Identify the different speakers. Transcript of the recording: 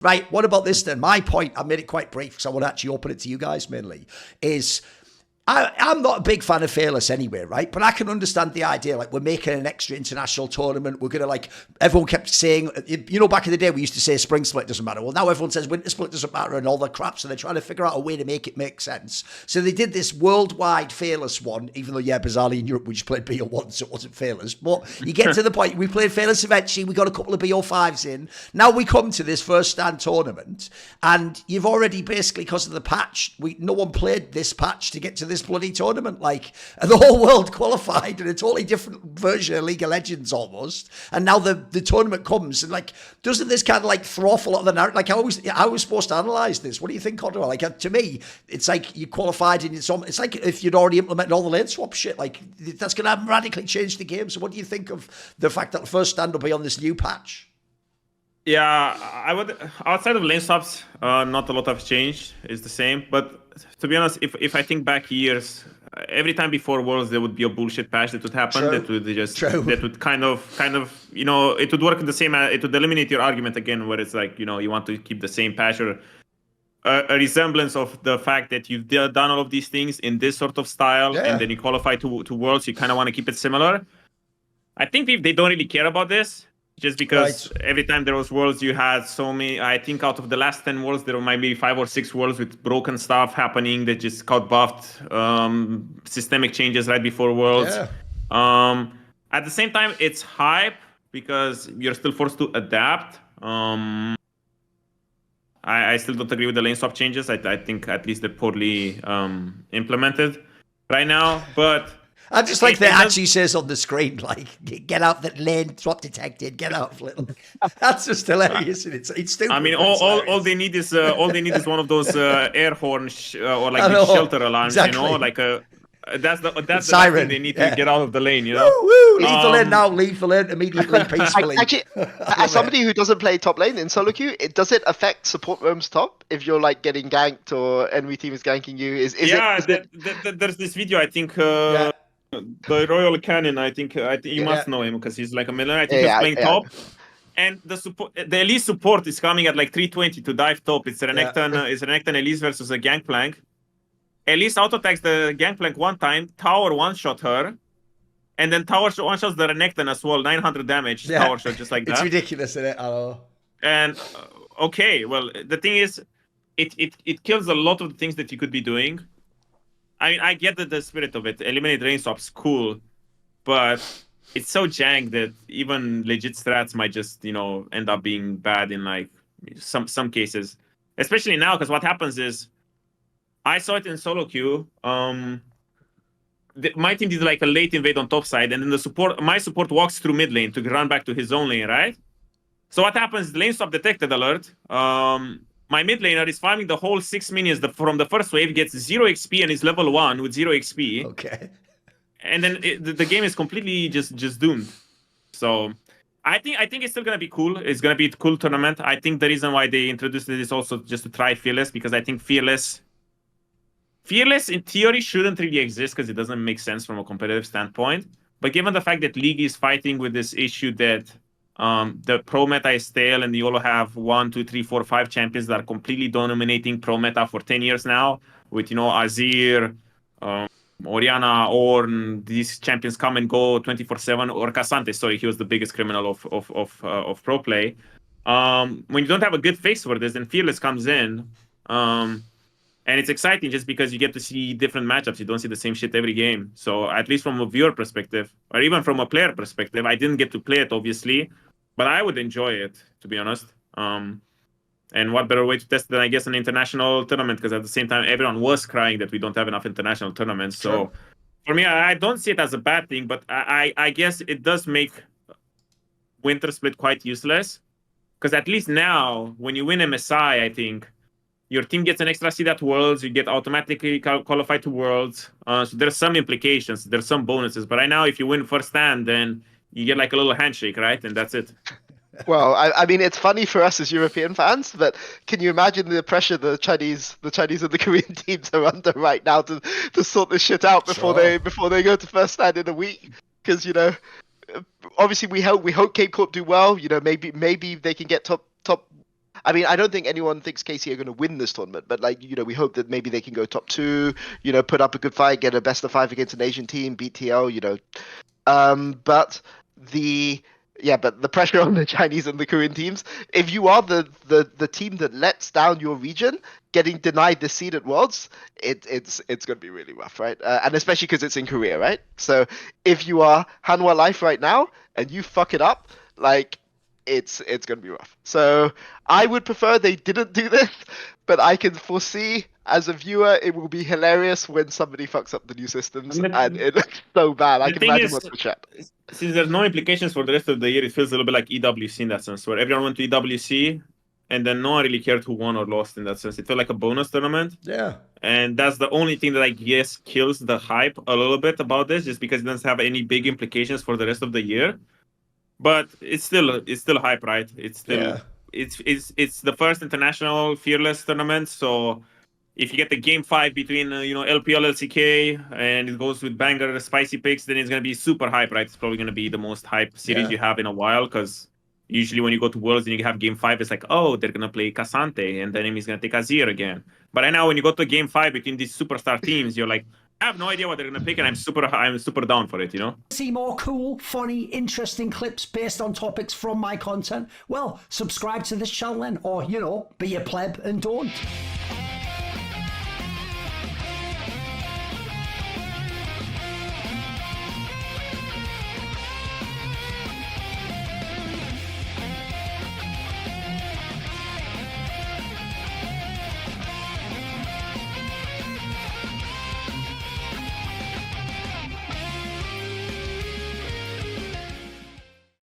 Speaker 1: Right, what about this then? My point, I made it quite brief because I want to actually open it to you guys mainly, is I'm not a big fan of Fearless anyway, right? But I can understand the idea, like, we're making an extra international tournament. We're going to, like, everyone kept saying, you know, back in the day, we used to say spring split doesn't matter. Well, now everyone says winter split doesn't matter and all the crap. So they're trying to figure out a way to make it make sense. So they did this worldwide Fearless one, even though, yeah, bizarrely in Europe, we just played BO1, so it wasn't Fearless. But you get to the point, we played Fearless eventually. We got a couple of BO5s in. Now we come to this first stand tournament, and you've already basically, because of the patch, no one played this patch to get to this bloody tournament, like, and the whole world qualified in a totally different version of League of Legends almost, and now the tournament comes, and like, doesn't this kind of like throw off a lot of the narrative? Like, how are we supposed to analyze this? What do you think, Connor? Like, to me, it's like you qualified and it's like if you'd already implemented all the lane swap shit, like, that's going to radically change the game. So what do you think of the fact that the first stand will be on this new patch?
Speaker 2: Yeah, I would, outside of lane swaps, not a lot has changed. It's the same. But to be honest, if I think back years, every time before Worlds there would be a bullshit patch that would happen.
Speaker 1: True.
Speaker 2: That would just that would kind of you know, it would work the same. It would eliminate your argument again, where it's like, you know, you want to keep the same patch or a resemblance of the fact that you've done all of these things in this sort of style, and then you qualify to Worlds. You kind of want to keep it similar. I think they don't really care about this. Just because every time there was Worlds, you had so many. I think out of the last 10 Worlds, there might be 5 or 6 Worlds with broken stuff happening that just got buffed. Systemic changes right before Worlds. Yeah. At the same time, it's hype because you're still forced to adapt. I still don't agree with the lane swap changes. I think at least they're poorly implemented right now. But
Speaker 1: I just like that actually says on the screen, like, get out that lane swap detected, get out little. That's just hilarious. And it's stupid.
Speaker 2: I mean, all they need is one of those air horns or like the shelter alarms, exactly. You know, like that's the siren they need to get out of the lane, you know.
Speaker 1: Woo, woo. Leave the lane now, leave the lane immediately, peacefully.
Speaker 3: Actually, as somebody who doesn't play top lane in solo queue, does it affect support roams top if you're like getting ganked or enemy team is ganking you?
Speaker 2: There's this video, I think. The Royal Cannon, I think you must know him because he's like a millionaire. I think he's playing top. And the Elise support is coming at like 320 to dive top. It's Renekton Elise versus a Gangplank. Elise auto-attacks the Gangplank one time, Tower one-shot her, and then Tower one-shots the Renekton as well, 900 damage, Tower shot just like that.
Speaker 1: It's ridiculous, isn't it? Oh.
Speaker 2: And, okay, well, the thing is, it kills a lot of the things that you could be doing. I mean, I get the spirit of it. Eliminate lane swaps, cool. But it's so jank that even legit strats might just, you know, end up being bad in, like, some cases. Especially now, because what happens is, I saw it in solo queue. My team did, like, a late invade on top side, and then my support walks through mid lane to run back to his own lane, right? So what happens, lane swap detected alert. My mid laner is farming the whole 6 minions from the first wave, gets 0 XP and is level 1 with 0 XP.
Speaker 1: Okay.
Speaker 2: And then the game is completely just doomed. So I think it's still gonna be cool. It's gonna be a cool tournament. I think the reason why they introduced it is also just to try Fearless, because I think Fearless in theory shouldn't really exist because it doesn't make sense from a competitive standpoint. But given the fact that League is fighting with this issue that the pro meta is stale, and you all have 1, 2, 3, 4, 5 champions that are completely dominating pro meta for 10 years now, with, you know, Azir, Orianna, Ornn, these champions come and go 24/7. Or Cassante, sorry, he was the biggest criminal of pro play. When you don't have a good face for this, then Fearless comes in, and it's exciting just because you get to see different matchups. You don't see the same shit every game. So at least from a viewer perspective, or even from a player perspective, I didn't get to play it, obviously, but I would enjoy it, to be honest. And what better way to test than, I guess, an international tournament? Because at the same time, everyone was crying that we don't have enough international tournaments. So for me, I don't see it as a bad thing, but I guess it does make Winter Split quite useless. Because at least now, when you win MSI, I think, your team gets an extra seed at Worlds, you get automatically qualified to Worlds. So there's some implications, there's some bonuses. But right now, if you win first stand, then you get like a little handshake, right? And that's it.
Speaker 3: Well, I mean, it's funny for us as European fans, but can you imagine the pressure the Chinese and the Korean teams are under right now to sort this shit out before they go to first stand in a week? Because, you know, obviously we hope Cape Corp do well. You know, maybe they can get top. I mean, I don't think anyone thinks KC are going to win this tournament, but like, you know, we hope that maybe they can go top 2, you know, put up a good fight, get a best of 5 against an Asian team, beat TL, you know. But the pressure on the Chinese and the Korean teams, if you are the team that lets down your region, getting denied the seed at Worlds, it's going to be really rough, right? And especially because it's in Korea, right? So if you are Hanwha Life right now and you fuck it up, like, it's going to be rough. So I would prefer they didn't do this, but I can foresee as a viewer it will be hilarious when somebody fucks up the new systems and it looks so bad. I can imagine what's the chat.
Speaker 2: Since there's no implications for the rest of the year, it feels a little bit like EWC in that sense, where everyone went to EWC and then no one really cared who won or lost in that sense. It felt like a bonus tournament.
Speaker 1: Yeah.
Speaker 2: And that's the only thing that I guess kills the hype a little bit about this, just because it doesn't have any big implications for the rest of the year. But it's still hype, right? It's still it's the first international Fearless tournament. So if you get the game 5 between LPL LCK and it goes with banger spicy picks, then it's gonna be super hype, right? It's probably gonna be the most hype series you have in a while, because usually when you go to Worlds and you have game 5, it's like, oh, they're gonna play Cassante and the enemy's gonna take Azir again. But right now, when you go to game 5 between these superstar teams, you're like, I have no idea what they're gonna pick, and I'm super down for it, you know?
Speaker 4: See more cool, funny, interesting clips based on topics from my content? Well, subscribe to this channel then, or, be a pleb and don't.